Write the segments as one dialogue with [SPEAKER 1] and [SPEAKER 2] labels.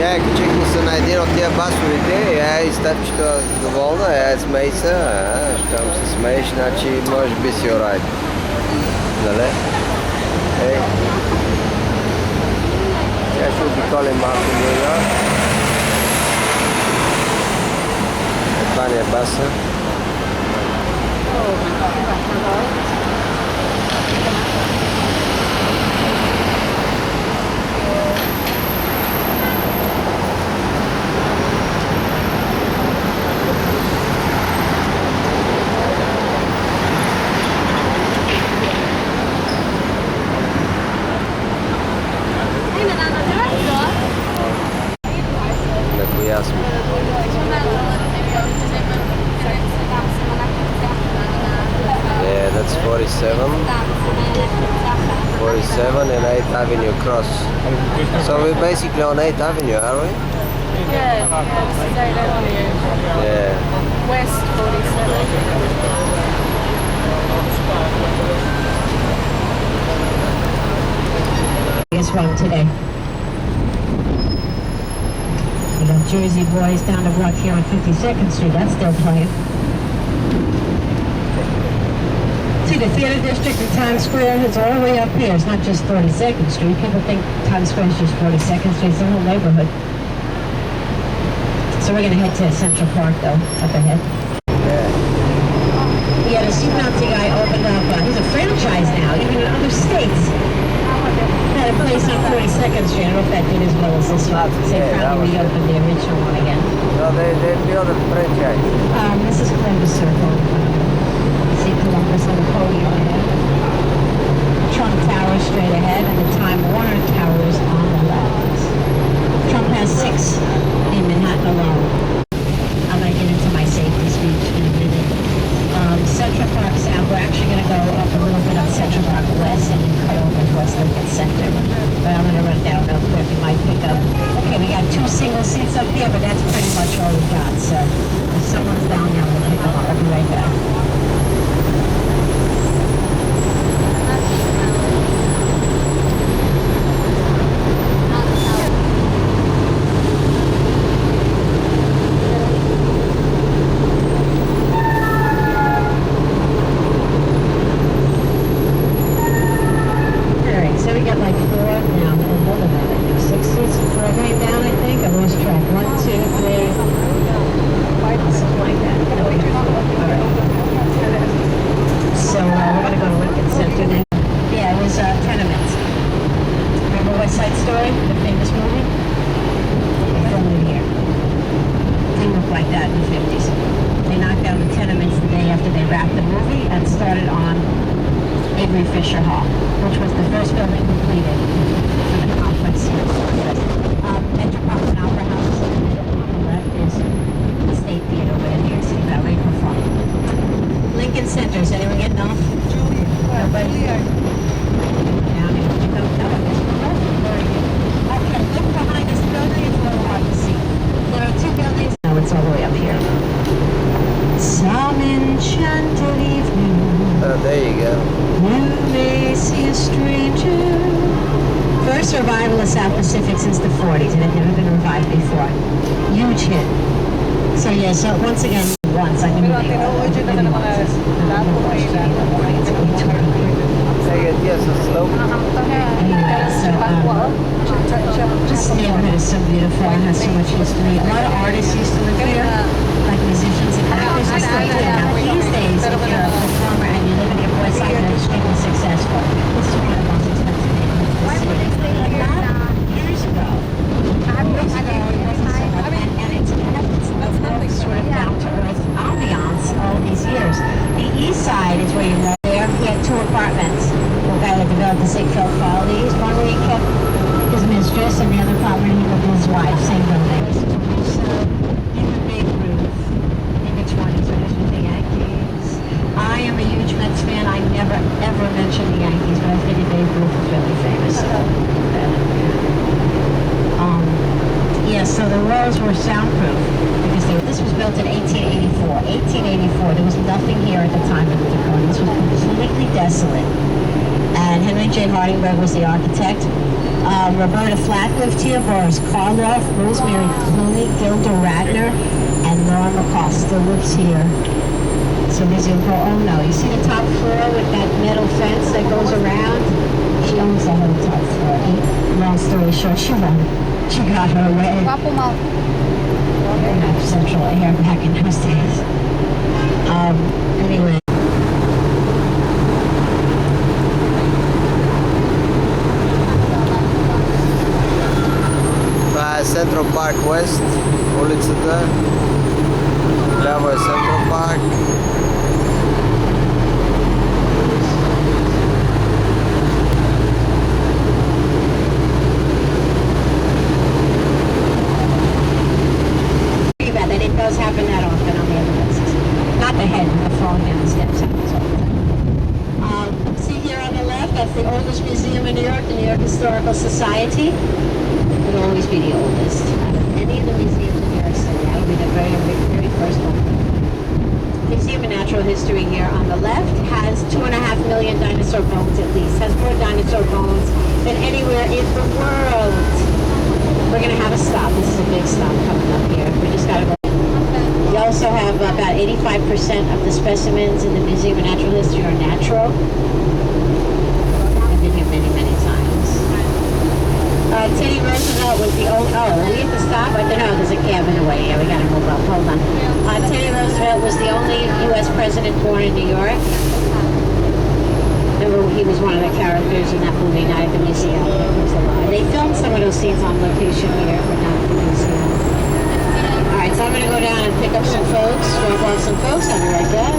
[SPEAKER 1] Küçük mısın один от тия басовите, изтъпчето доволна, смей се, щом се смееш, значи може би си орайт. Нали? Ей. Сега ще обиколим малко Ню Йорк. Това ни е баса. Yeah, that's 47 and 8th Avenue cross. So we're basically on 8th Avenue, are we?
[SPEAKER 2] Yeah, this is 8th Avenue.
[SPEAKER 1] Yeah.
[SPEAKER 2] West 47.
[SPEAKER 3] Is from today. We got Jersey Boys down the block here on 52nd Street. That's still playing. See, the theater district in Times Square is all the way up here. It's not just 32nd Street. People think Times Square is just 42nd Street. It's the whole neighborhood. So we're going to head to Central Park, though, up ahead. Yeah, the Soup Nazi guy opened up. He's a franchise now, even in other states. Had a place on 42nd Street. I don't know if that did as well as this one. They probably reopened the original one again.
[SPEAKER 1] No, they built a franchise.
[SPEAKER 3] This is Columbus Circle. See Columbus on the podium ahead. Trump Tower straight ahead, and the Time Warner Tower is on the left. Trump has 6 in Manhattan alone. I'm going to get into my safety speech in a minute. Central Park South, we're actually going to go up a little bit on Central Park West and then cut over towards Lincoln Center. But I'm going to run down real quick. We might pick up. Okay, we got 2 single seats up here, but that's pretty much all we got. So if someone's down there, we'll pick them up. I'll be right back. Revival of South Pacific since the 40s, and it had never been revived before. Huge hit. So yeah, so once again, once I knew they were.
[SPEAKER 1] Yes, it's slow.
[SPEAKER 3] Anyway, so this neighborhood is so beautiful and has so much history. A lot of artists used to live here, like musicians and actors and stuff. Now these days, if you're a performer and you live in your voice, you're extremely successful. This is one of the most expensive neighborhoods in the city. Years ago, and it's sort of down to earth ambiance all these years. The east side is where you know there. He had 2 apartments. The guy that developed the Ziegfeld Follies. One where he kept his mistress, and the other apartment he lived with his wife. Same building. So, even Babe Ruth in the 20s when he was with the Yankees. I am a huge Mets fan. I never ever mention the Yankees, but I figured Babe Ruth was really famous. So, yeah, so the walls were soundproof because this was built in 1884. 1884, there was nothing here at the time of the decor. This was completely desolate. And Henry J. Hardingberg was the architect. Roberta Flack lived here, Boris Karloff, Rosemary Clooney, Gilda Radner, and Laura McCall still lives here. So there's your oh no, you see the top floor with that metal fence that goes around? She owns the whole top floor. Long story short, she won. She got her way. They didn't have central air back in those days. Anyway.
[SPEAKER 1] Central Park West, улицата. Ляво е Central Park.
[SPEAKER 3] That it does happen that often on the other buses. Not the head, the falling down the steps happens all the time. See here on the left, that's the oldest museum in New York, the New York Historical Society. Will always be the oldest. Any of the museums in New York City, that would be the very first one. Museum of Natural History here on the left has 2.5 million dinosaur bones at least. Has more dinosaur bones than anywhere in the world. We're going to have a stop. This is a big stop coming up here. We just got to go. We also have about 85% of the specimens in the Museum of Natural History are natural. I've been here many, many times. Teddy Roosevelt was the only, are we at the stop? I don't know, there's a cab in the way. Yeah, we gotta move up, hold on. Teddy Roosevelt was the only U.S. president born in New York. Remember, he was one of the characters in that movie, Night at the Museum. They filmed some of those scenes on location here for Night at the Museum. Alright, so I'm gonna go down and pick up some folks, drop off some folks, I'll be right back.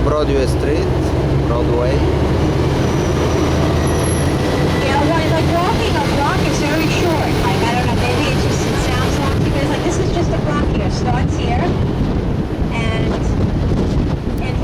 [SPEAKER 1] Broadway Street, Broadway.
[SPEAKER 3] Yeah, well, like walking a block is very short. Like, I don't know, maybe it sounds long to you guys. Like, this is just a block here. It starts here, and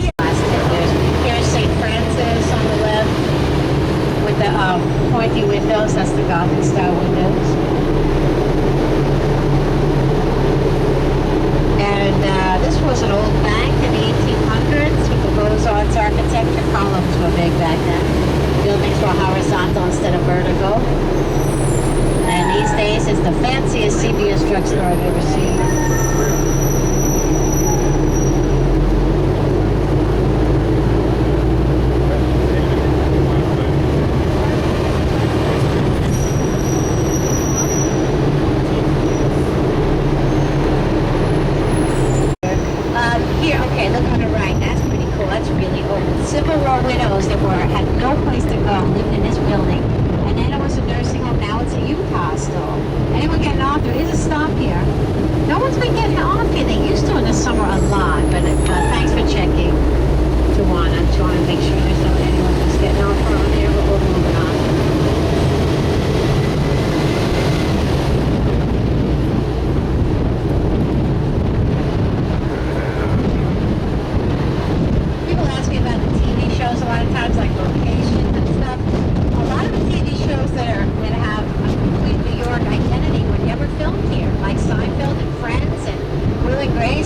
[SPEAKER 3] here, here's St. Francis on the left with the pointy windows. That's the Gothic style windows. And this was an old bank in the 1800s with the Beaux-Arts architecture. Columns were big back then. Buildings were horizontal instead of vertical. And these days it's the fanciest CVS drugstore I've ever seen.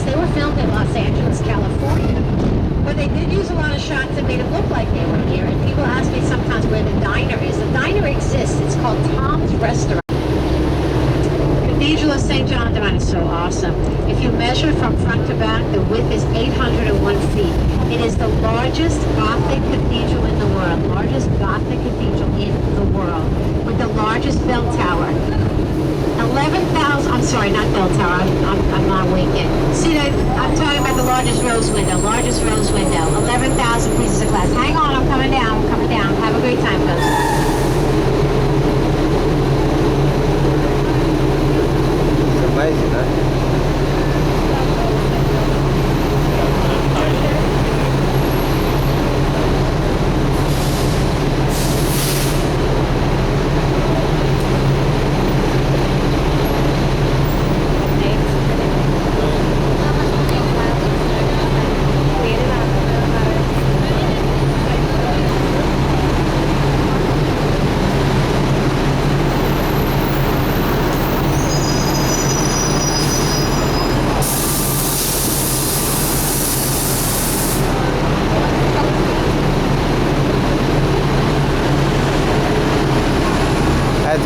[SPEAKER 3] They were filmed in Los Angeles, California, but they did use a lot of where the diner is. The diner exists. It's called Tom's Restaurant. Cathedral of St. John de Mine is so awesome. If you measure from front to back, the width is 801 feet. It is the largest Gothic cathedral in the world. Largest Gothic cathedral in the world. With the largest bell tower. 11,000, I'm sorry, not bell tower, I'm not awake yet. See that, I'm talking about the largest rose window, 11,000 pieces of glass. Hang on, I'm coming down, Have a great time, folks.
[SPEAKER 1] It's amazing, huh?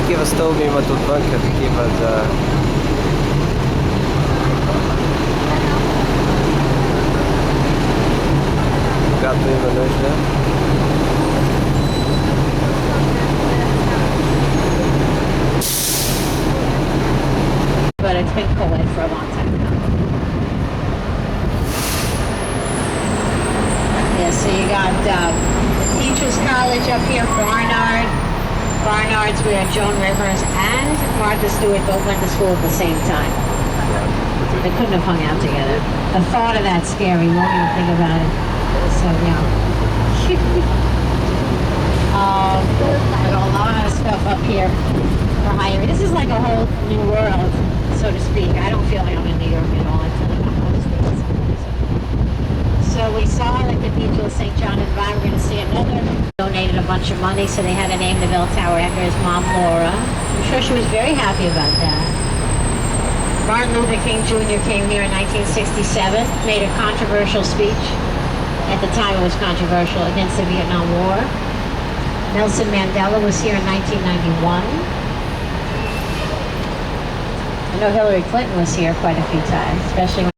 [SPEAKER 1] Такива стълби имат отвънка, такива за... когато има нужда.
[SPEAKER 3] But it's been cold for a long time now. Yeah, so you got Teachers College up here, Barnard. Barnard's where Joan Rivers and Martha Stewart both went to school at the same time. They couldn't have hung out together. The thought of that's scary. You won't even think about it. So, yeah. Got a lot of stuff up here for hire. This is like a whole new world, so to speak. I don't feel like I'm in New York at all. I feel like I'm most things. So we saw the Cathedral of St. John and Vine. We're going to see another. Donated a bunch of money, so they had to name the bell tower after his mom, Laura. I'm sure she was very happy about that. Martin Luther King Jr. came here in 1967, made a controversial speech. At the time it was controversial, against the Vietnam War. Nelson Mandela was here in 1991. I know Hillary Clinton was here quite a few times, especially when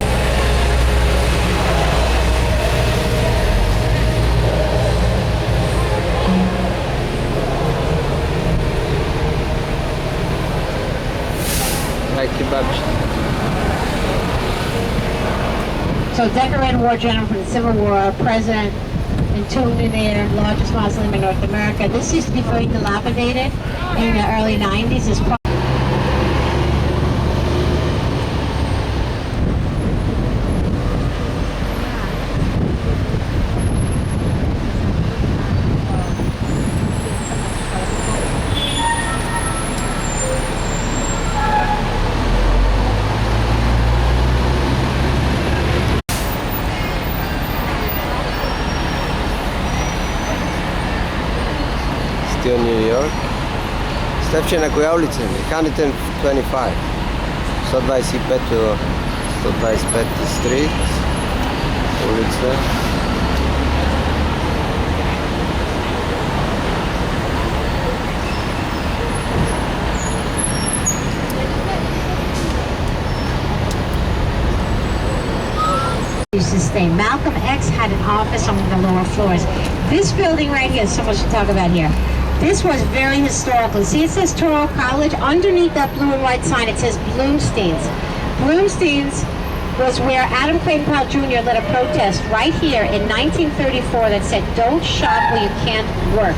[SPEAKER 3] So decorated war general from the Civil War, president, entombed in there, largest mausoleum in North America. This used to be very dilapidated in the early 90s. This
[SPEAKER 1] New York. Стефче, на коя улица е? Huntington 25. 125 стрит. Улица.
[SPEAKER 3] used to stay. Malcolm X had an office on the lower floors. This building right here, so much to talk about here. This was very historical. See, it says Touro College. Underneath that blue and white sign, it says Bloomstein's. Bloomstein's was where Adam Clayton Powell Jr. led a protest right here in 1934 that said, "Don't shop where you can't work."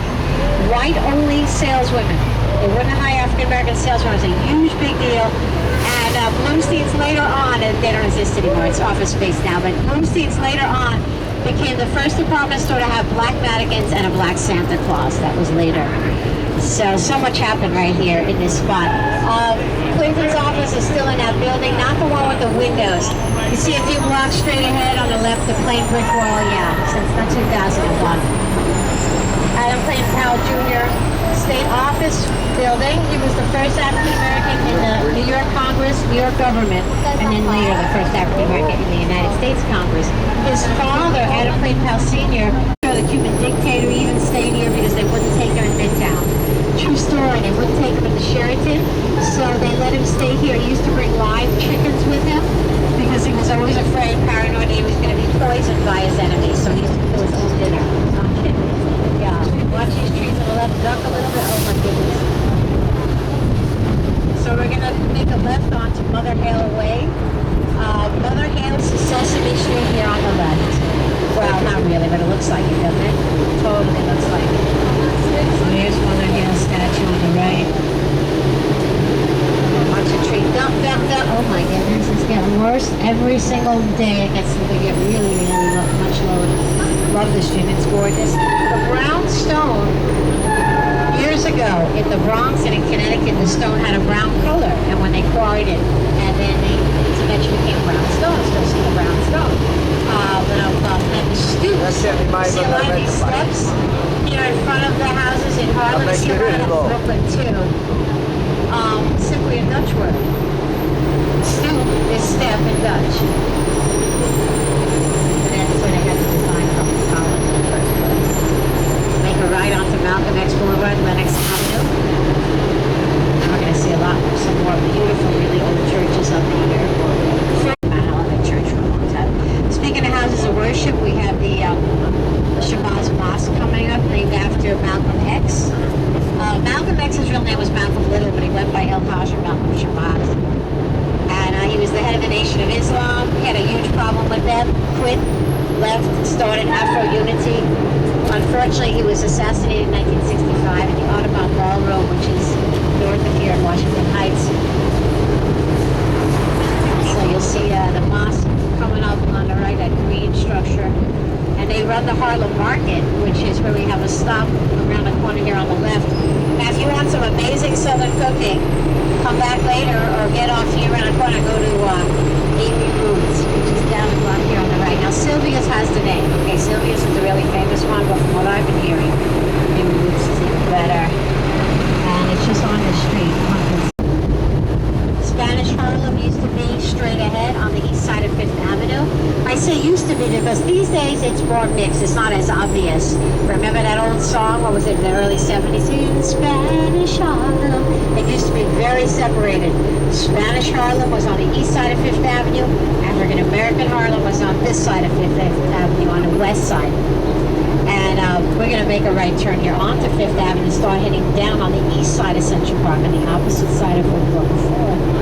[SPEAKER 3] White-only saleswomen. They wouldn't hire African-American saleswomen. It was a huge, big deal. And Bloomstein's later on, and they don't exist anymore, it's office space now, but Bloomstein's later on became the first department store to have black mannequins and a black Santa Claus. That was later. So much happened right here in this spot. Clinton's office is still in that building, not the one with the windows. You see a few blocks straight ahead on the left, the plain brick wall, yeah, since 2001. Adam Clayton Powell Jr. State Office building. He was the first African American in the New York Congress, New York government, and then later the first African American in the United States Congress. His father, Adam Clayton Powell Sr., the Cuban dictator even stayed here because they wouldn't take him in Midtown. True story, they wouldn't take him into Sheraton, so they let him stay here. He used to bring live chickens with him because he was always afraid, paranoid he was going to be poisoned by his enemies, so he used to do his own dinner. Yeah, watch these trees on the left, duck a little bit, oh my goodness. So we're going to make a left onto Mother Hale Way. Mother Hale's Sesame Street here on the left. Well, not really, but it looks like it, doesn't it? Totally looks like it. So here's Mother Hale's statue on the right. Watch the tree. Dump, dump, dump. Oh my goodness, it's getting worse every single day. It gets to get really, really much lower. Love this stream, it's gorgeous. The brown stone, years ago in the Bronx and in Connecticut, the stone had a brown color, and when they quarried it, and then it eventually became brown stone. Still see the brown stone. And the stoops. See a lot of these steps here in front of the houses in Harlem. See a lot in Brooklyn too. Simply a Dutch word. Stoop is step in Dutch. And that's where they got the design from Holland in the first place. Make a right onto Malcolm X Boulevard, Lenox Avenue. And we're going to see some more beautiful, really old churches up here. Church for a long time. Speaking of houses of worship, we have the Shabazz Mosque coming up, named after Malcolm X. Malcolm X's real name was Malcolm Little, but he went by El Hajj or Malcolm Shabazz. And he was the head of the Nation of Islam. He had a huge problem with them. Quit, left, started Afro Unity. Unfortunately, he was assassinated in 1965 in the Audubon Ballroom, which is north of here in Washington Heights. So you'll see the mosque coming up on the right, that green structure. And they run the Harlem Market, which is where we have a stop around the corner here on the left. Now, if you want some amazing Southern cooking, come back later or get off here around the corner, go to Amy Roots, which is down the block here on the right. Now, Sylvia's has the name. Okay, Sylvia's is the really famous one, but from what I've been hearing, Amy Roots is even better. And it's just on the street. Spanish Harlem used to be straight ahead on the east side of Fifth Avenue. I say used to be because these days it's more mixed. It's not as obvious. Remember that old song? What was it in the early 70s? In Spanish Harlem. It used to be very separated. Spanish Harlem was on the east side of Fifth Avenue. African American Harlem was on this side of Fifth Avenue, on the west side. And we're going to make a right turn here onto Fifth Avenue and start heading down on the east side of Central Park, on the opposite side of where we were before.